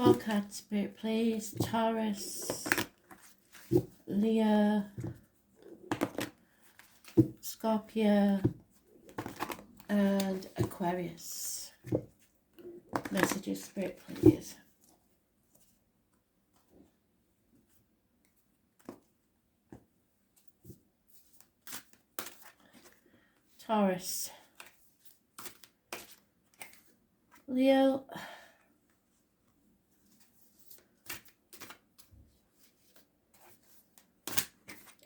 4 cards, Spirit, please. Taurus, Leo, Scorpio, and Aquarius. Messages, Spirit, please. Taurus, Leo,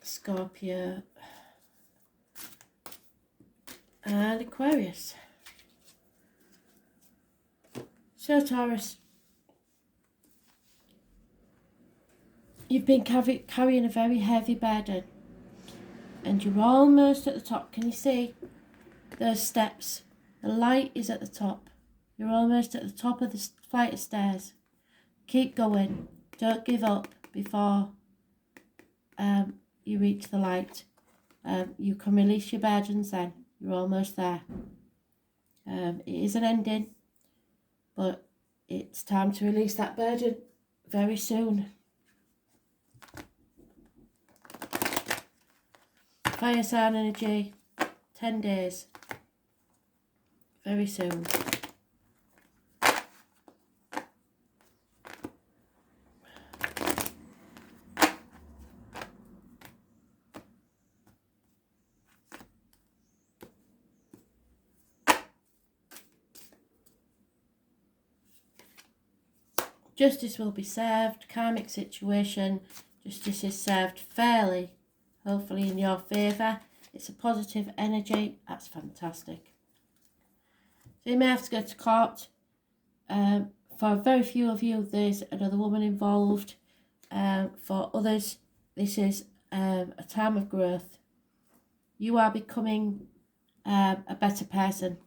Scorpio, and Aquarius. So Taurus, you've been carrying a very heavy burden, and you're almost at the top. Can you see those steps? The light is at the top. You're almost at the top of the flight of stairs. Keep going. Don't give up before you reach the light. You can release your burdens then. You're almost there. It is an ending, but it's time to release that burden very soon. Fire sign energy, 10 days. Very soon. Justice will be served. Karmic situation. Justice is served fairly, hopefully in your favour. It's a positive energy. That's fantastic. So you may have to go to court. For very few of you, there's another woman involved. For others, this is a time of growth. You are becoming a better person.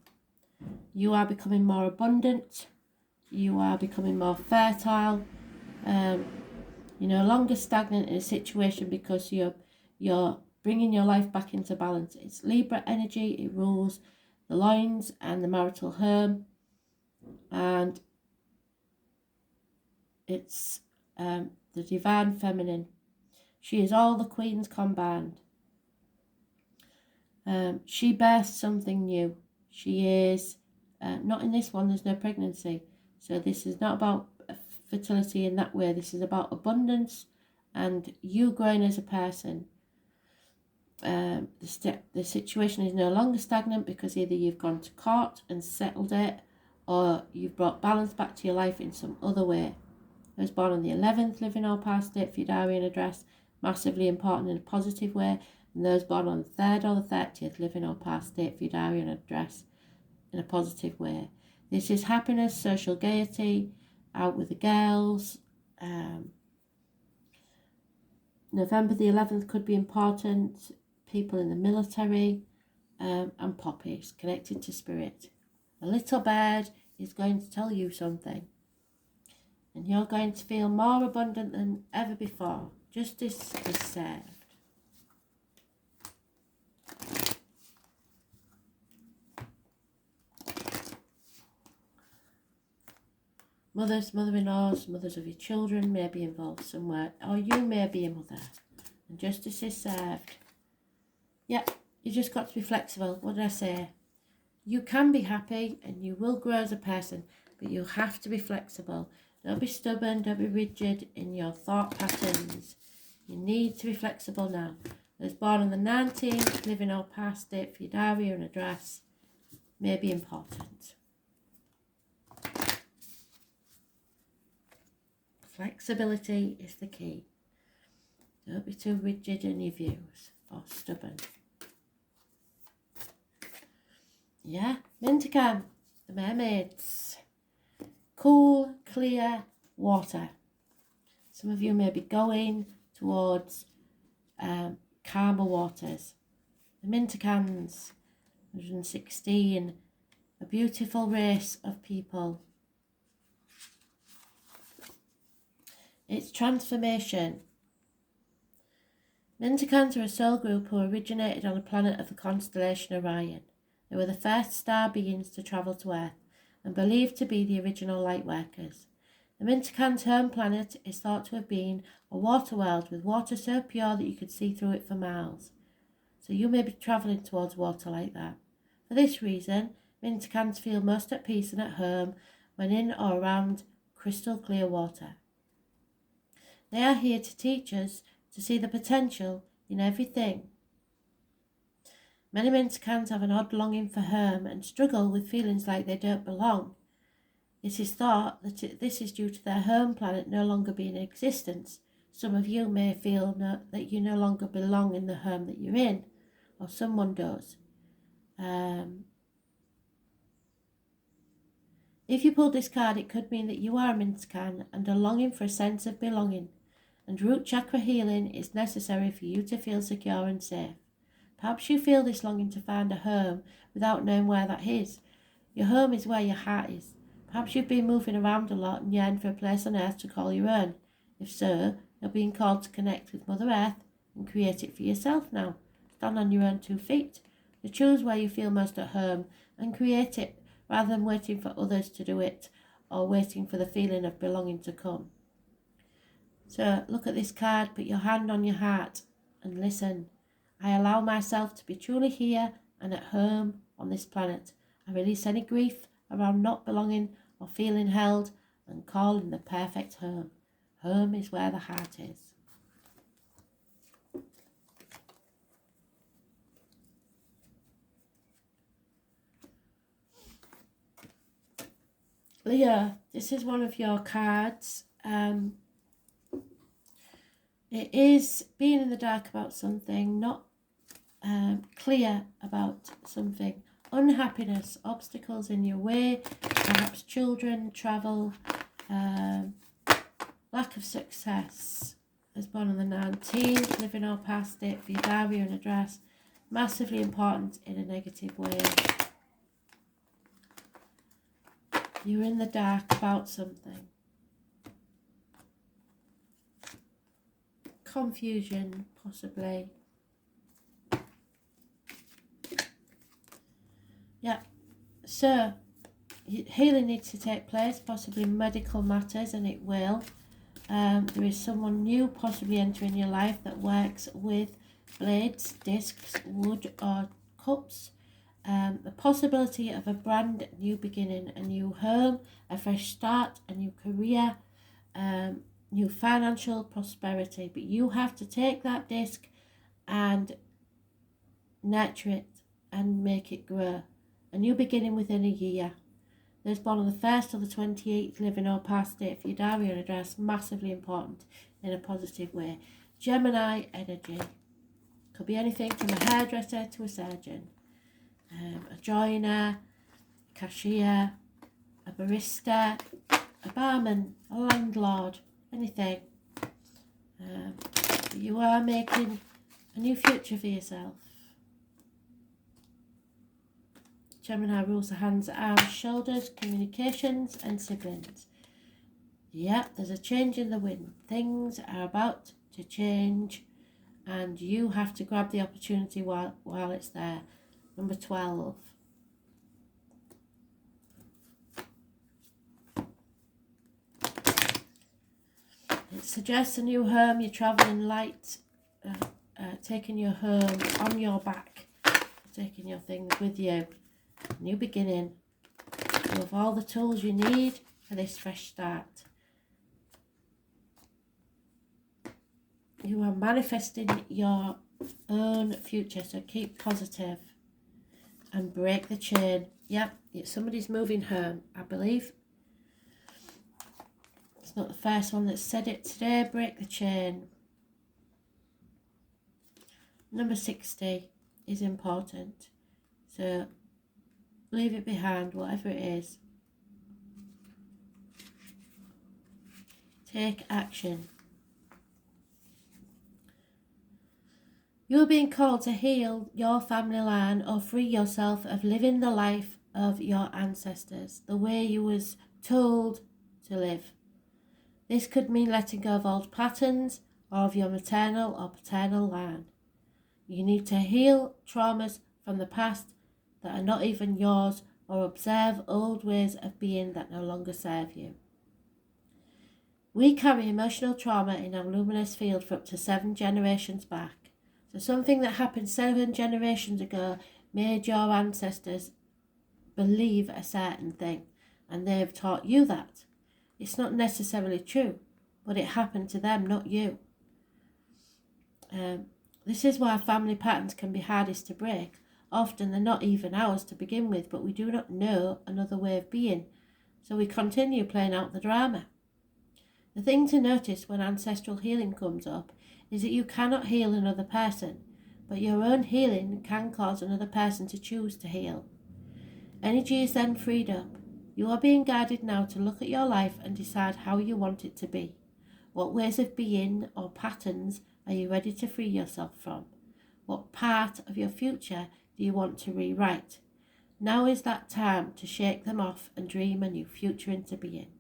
You are becoming more abundant. You are becoming more fertile. You're no longer stagnant in a situation because you're bringing your life back into balance. It's Libra energy. It rules the loins and the marital home, and it's the divine feminine. She is all the queens combined. She births something new. She is not in this one. There's no pregnancy. So this is not about fertility in that way. This is about abundance and you growing as a person. The situation is no longer stagnant because either you've gone to court and settled it, or you've brought balance back to your life in some other way. Those born on the 11th, living or past date, Fudarian address, massively important in a positive way. And those born on the 3rd or the 30th, living or past date, Fudarian address, in a positive way. This is happiness, social gaiety, out with the girls. November the 11th could be important. People in the military, and poppies connected to spirit. A little bird is going to tell you something, and you're going to feel more abundant than ever before. Justice is served. Mothers, mother-in-laws, mothers of your children may be involved somewhere, or you may be a mother, and justice is served. Yeah, you just got to be flexible. What did I say? You can be happy and you will grow as a person, but you have to be flexible. Don't be stubborn, don't be rigid in your thought patterns. You need to be flexible now. Those born on the 19th, living or past date for your diary and address may be important. Flexibility is the key. Don't be too rigid in your views or stubborn. Yeah, Minticam, the mermaids. Cool, clear water. Some of you may be going towards calmer waters. The Minticans, 116, a beautiful race of people. It's transformation. Minticans are a soul group who originated on a planet of the constellation Orion. They were the first star beings to travel to Earth and believed to be the original light workers. The Mintakan's home planet is thought to have been a water world with water so pure that you could see through it for miles. So you may be travelling towards water like that. For this reason, Mintakans feel most at peace and at home when in or around crystal clear water. They are here to teach us to see the potential in everything. Many Mintakans have an odd longing for home and struggle with feelings like they don't belong. It is thought that this is due to their home planet no longer being in existence. Some of you may feel that you no longer belong in the home that you're in, or someone does. If you pulled this card, it could mean that you are a Mintakan and are longing for a sense of belonging, and root chakra healing is necessary for you to feel secure and safe. Perhaps you feel this longing to find a home without knowing where that is. Your home is where your heart is. Perhaps you've been moving around a lot and yearn for a place on earth to call your own. If so, you're being called to connect with Mother Earth and create it for yourself now. Stand on your own 2 feet. To choose where you feel most at home and create it rather than waiting for others to do it or waiting for the feeling of belonging to come. So look at this card, put your hand on your heart and listen. I allow myself to be truly here and at home on this planet. I release any grief around not belonging or feeling held and call in the perfect home. Home is where the heart is. Leo, this is one of your cards. It is being in the dark about something, not clear about something. Unhappiness, obstacles in your way, perhaps children, travel, lack of success. As born on the 19th, living or past it for your diary and address. Massively important in a negative way. You're in the dark about something. Confusion, possibly. Yeah, so healing needs to take place, possibly medical matters, and it will. There is someone new possibly entering your life that works with blades, discs, wood or cups. The possibility of a brand new beginning, a new home, a fresh start, a new career, new financial prosperity. But you have to take that disc and nurture it and make it grow. A new beginning within a year. Those born on the 1st or the 28th, living or past it for your diary and address, massively important in a positive way. Gemini energy. Could be anything from a hairdresser to a surgeon. A joiner, a cashier, a barista, a barman, a landlord, anything. You are making a new future for yourself. Gemini rules the hands, arms, shoulders, communications and siblings. Yep, there's a change in the wind. Things are about to change and you have to grab the opportunity while it's there. Number 12. It suggests a new home. You're travelling light, taking your home on your back, taking your things with you. New beginning. You have all the tools you need for this fresh start. You are manifesting your own future, so keep positive and break the chain. Yep, somebody's moving home, I believe. It's not the first one that said it today. Break the chain. Number 60 is important. So leave it behind, whatever it is. Take action. You're being called to heal your family line or free yourself of living the life of your ancestors, the way you was told to live. This could mean letting go of old patterns or of your maternal or paternal line. You need to heal traumas from the past that are not even yours or observe old ways of being that no longer serve you. We carry emotional trauma in our luminous field for up to 7 generations back. So something that happened 7 generations ago made your ancestors believe a certain thing, and they've taught you that. It's not necessarily true, but it happened to them, not you. This is why family patterns can be hardest to break. Often they're not even ours to begin with, but we do not know another way of being, so we continue playing out the drama. The thing to notice when ancestral healing comes up is that you cannot heal another person, but your own healing can cause another person to choose to heal. Energy is then freed up. You are being guided now to look at your life and decide how you want it to be. What ways of being or patterns are you ready to free yourself from? What part of your future do you want to rewrite? Now is that time to shake them off and dream a new future into being.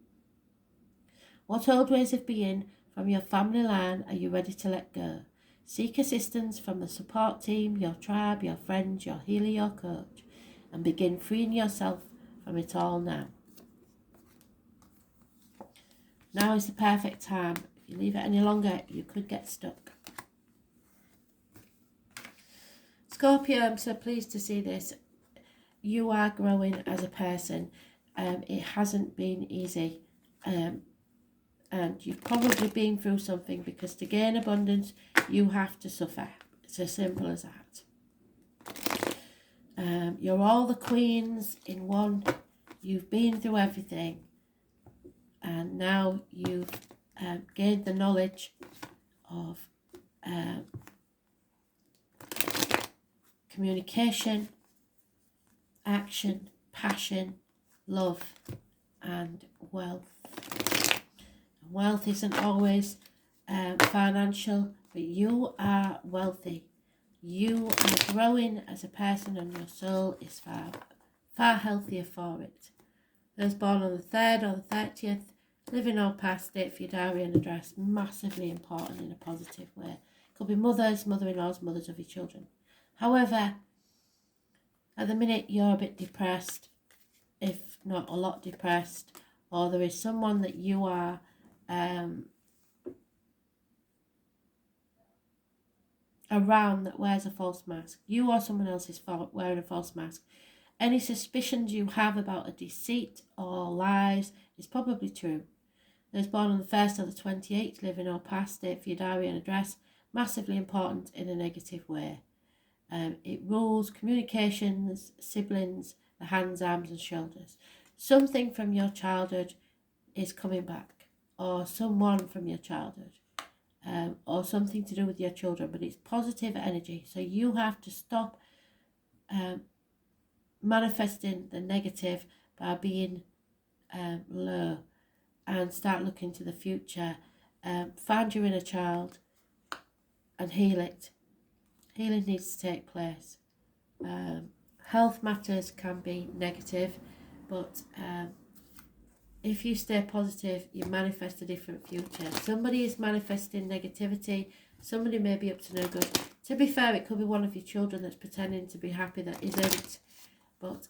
What old ways of being from your family line are you ready to let go? Seek assistance from the support team, your tribe, your friends, your healer, your coach, and begin freeing yourself from it all now. Now is the perfect time. If you leave it any longer, you could get stuck. Scorpio, I'm so pleased to see this. You are growing as a person. It hasn't been easy. And you've probably been through something, because to gain abundance, you have to suffer. It's as simple as that. You're all the queens in one. You've been through everything. And now you've gained the knowledge of communication, action, passion, love, and wealth. Wealth isn't always financial, but you are wealthy. You are growing as a person, and your soul is far healthier for it. Those born on the 3rd or the 30th, living or past date for your diary and address, massively important in a positive way. Could be mothers, mother-in-laws, mothers of your children. However, at the minute you're a bit depressed, if not a lot depressed, or there is someone that you are around that wears a false mask. You or someone else is wearing a false mask. Any suspicions you have about a deceit or lies is probably true. Those born on the 1st or the 28th, living or past date for your diary and address, massively important in a negative way. It rules communications, siblings, the hands, arms and shoulders. Something from your childhood is coming back, or someone from your childhood, or something to do with your children, but it's positive energy. So you have to stop manifesting the negative by being low, and start looking to the future. Find your inner child and heal it. Healing needs to take place. Health matters can be negative, but if you stay positive, you manifest a different future. Somebody is manifesting negativity. Somebody may be up to no good. To be fair, it could be one of your children that's pretending to be happy that isn't. But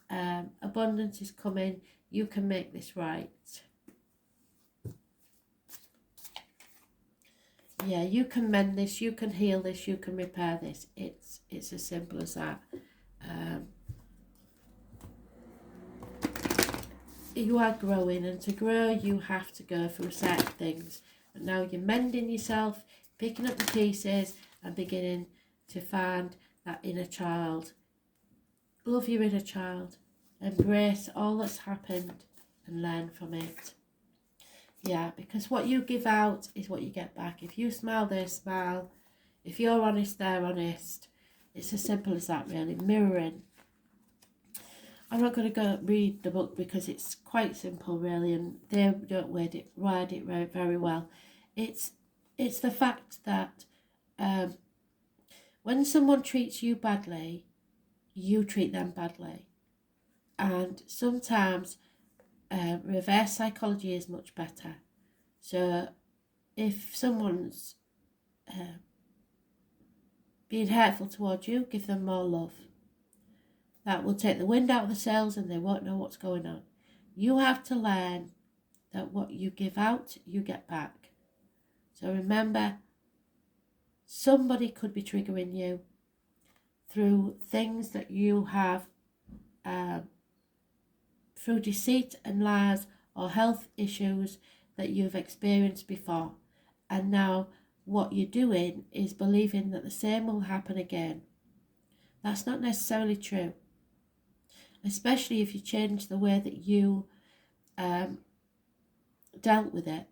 abundance is coming. You can make this right. Yeah, you can mend this, you can heal this, you can repair this. It's as simple as that. You are growing, and to grow you have to go through certain things. But now you're mending yourself, picking up the pieces and beginning to find that inner child. Love your inner child. Embrace all that's happened and learn from it. Yeah, because what you give out is what you get back. If you smile, they smile. If you're honest, they're honest. It's as simple as that, really. Mirroring. I'm not going to go read the book because it's quite simple, really, and they don't write it very well. It's the fact that when someone treats you badly, you treat them badly. And sometimes reverse psychology is much better. So if someone's being hurtful towards you, give them more love. That will take the wind out of the sails and they won't know what's going on. You have to learn that what you give out, you get back. So remember, somebody could be triggering you through things that you have, through deceit and lies or health issues that you've experienced before. And now what you're doing is believing that the same will happen again. That's not necessarily true, especially if you change the way that you dealt with it.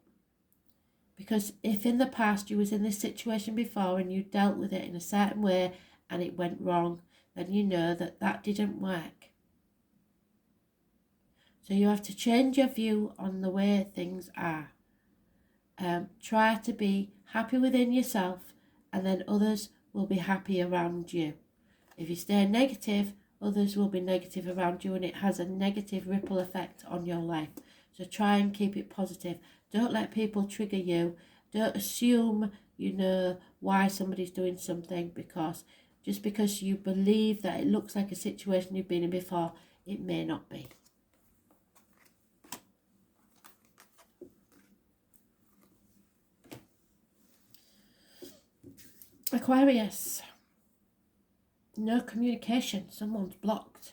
Because if in the past you was in this situation before and you dealt with it in a certain way and it went wrong, then you know that that didn't work. So you have to change your view on the way things are. Try to be happy within yourself, and then others will be happy around you. If you stay negative, others will be negative around you, and it has a negative ripple effect on your life. So try and keep it positive. Don't let people trigger you. Don't assume you know why somebody's doing something, because just because you believe that it looks like a situation you've been in before, it may not be. Aquarius. No communication. Someone's blocked.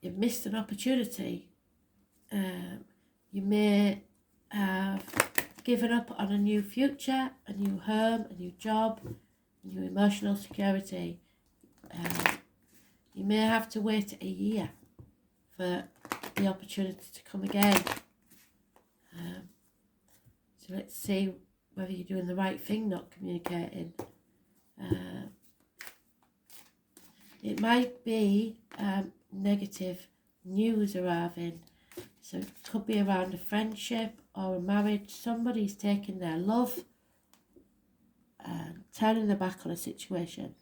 You've missed an opportunity. You may have given up on a new future, a new home, a new job, a new emotional security. You may have to wait a year for the opportunity to come again. So let's see whether you're doing the right thing not communicating. It might be negative news arriving. So it could be around a friendship or a marriage. Somebody's taking their love and turning their back on a situation.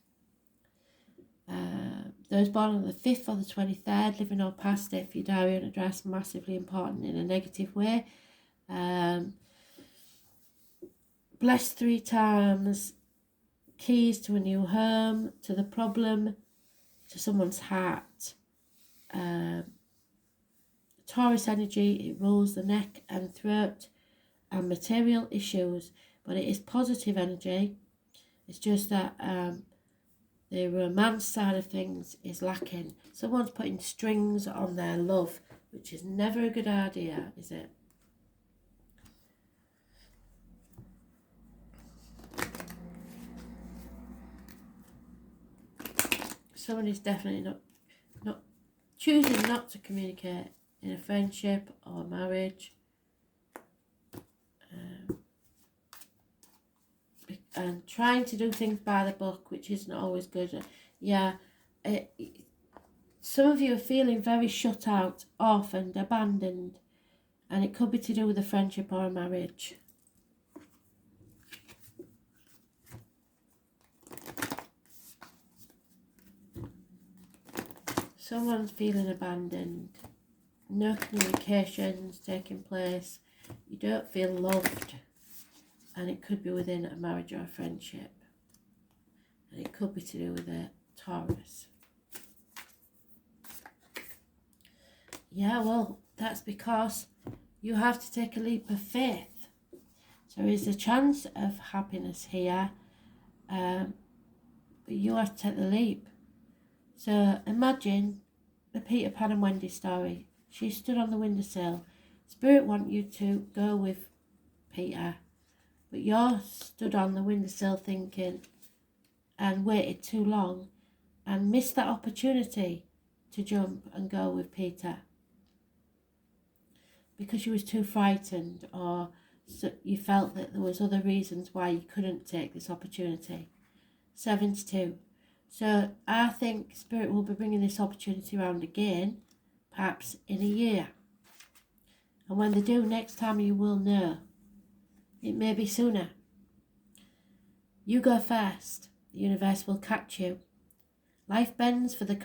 Those born on the 5th or the 23rd, living or past it, for your diary and address, massively important in a negative way. Blessed 3 times, keys to a new home, to the problem, to someone's heart. Taurus energy, it rules the neck and throat and material issues, but it is positive energy. It's just that the romance side of things is lacking. Someone's putting strings on their love, which is never a good idea, is it? Someone is definitely not choosing not to communicate in a friendship or marriage, and trying to do things by the book, which isn't always good. Yeah, some of you are feeling very shut out, orphaned, abandoned, and it could be to do with a friendship or a marriage. Someone's feeling abandoned. No communications taking place. You don't feel loved. And it could be within a marriage or a friendship. And it could be to do with a Taurus. Yeah, well, that's because you have to take a leap of faith. So there is a chance of happiness here. But you have to take the leap. So imagine the Peter Pan and Wendy story. She stood on the windowsill. Spirit want you to go with Peter, but you're stood on the windowsill thinking and waited too long and missed that opportunity to jump and go with Peter because you was too frightened, or so you felt that there was other reasons why you couldn't take this opportunity. 7-2. So I think Spirit will be bringing this opportunity around again, perhaps in a year. And when they do, next time you will know. It may be sooner. You go first. The universe will catch you. Life bends for the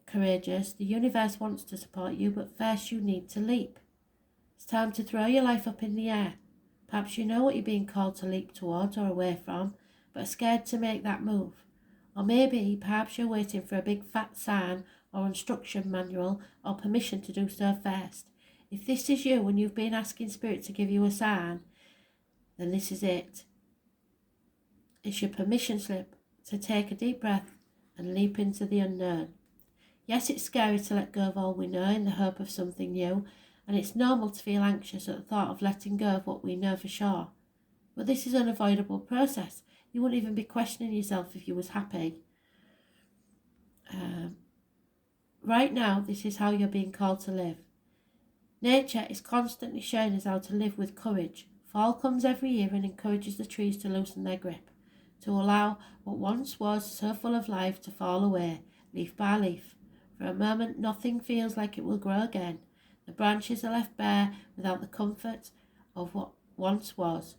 courageous. The universe wants to support you, but first you need to leap. It's time to throw your life up in the air. Perhaps you know what you're being called to leap towards or away from, but are scared to make that move. Or maybe, perhaps you're waiting for a big fat sign or instruction manual or permission to do so first. If this is you and you've been asking Spirit to give you a sign, then this is it. It's your permission slip to take a deep breath and leap into the unknown. Yes, it's scary to let go of all we know in the hope of something new, and it's normal to feel anxious at the thought of letting go of what we know for sure. But this is an unavoidable process. You wouldn't even be questioning yourself if you was happy. Right now, this is how you're being called to live. Nature is constantly showing us how to live with courage. Fall comes every year and encourages the trees to loosen their grip, to allow what once was so full of life to fall away, leaf by leaf. For a moment, nothing feels like it will grow again. The branches are left bare without the comfort of what once was.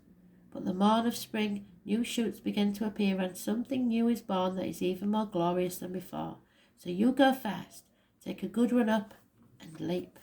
But the morn of spring, new shoots begin to appear, and something new is born that is even more glorious than before. So you go first, take a good run up and leap.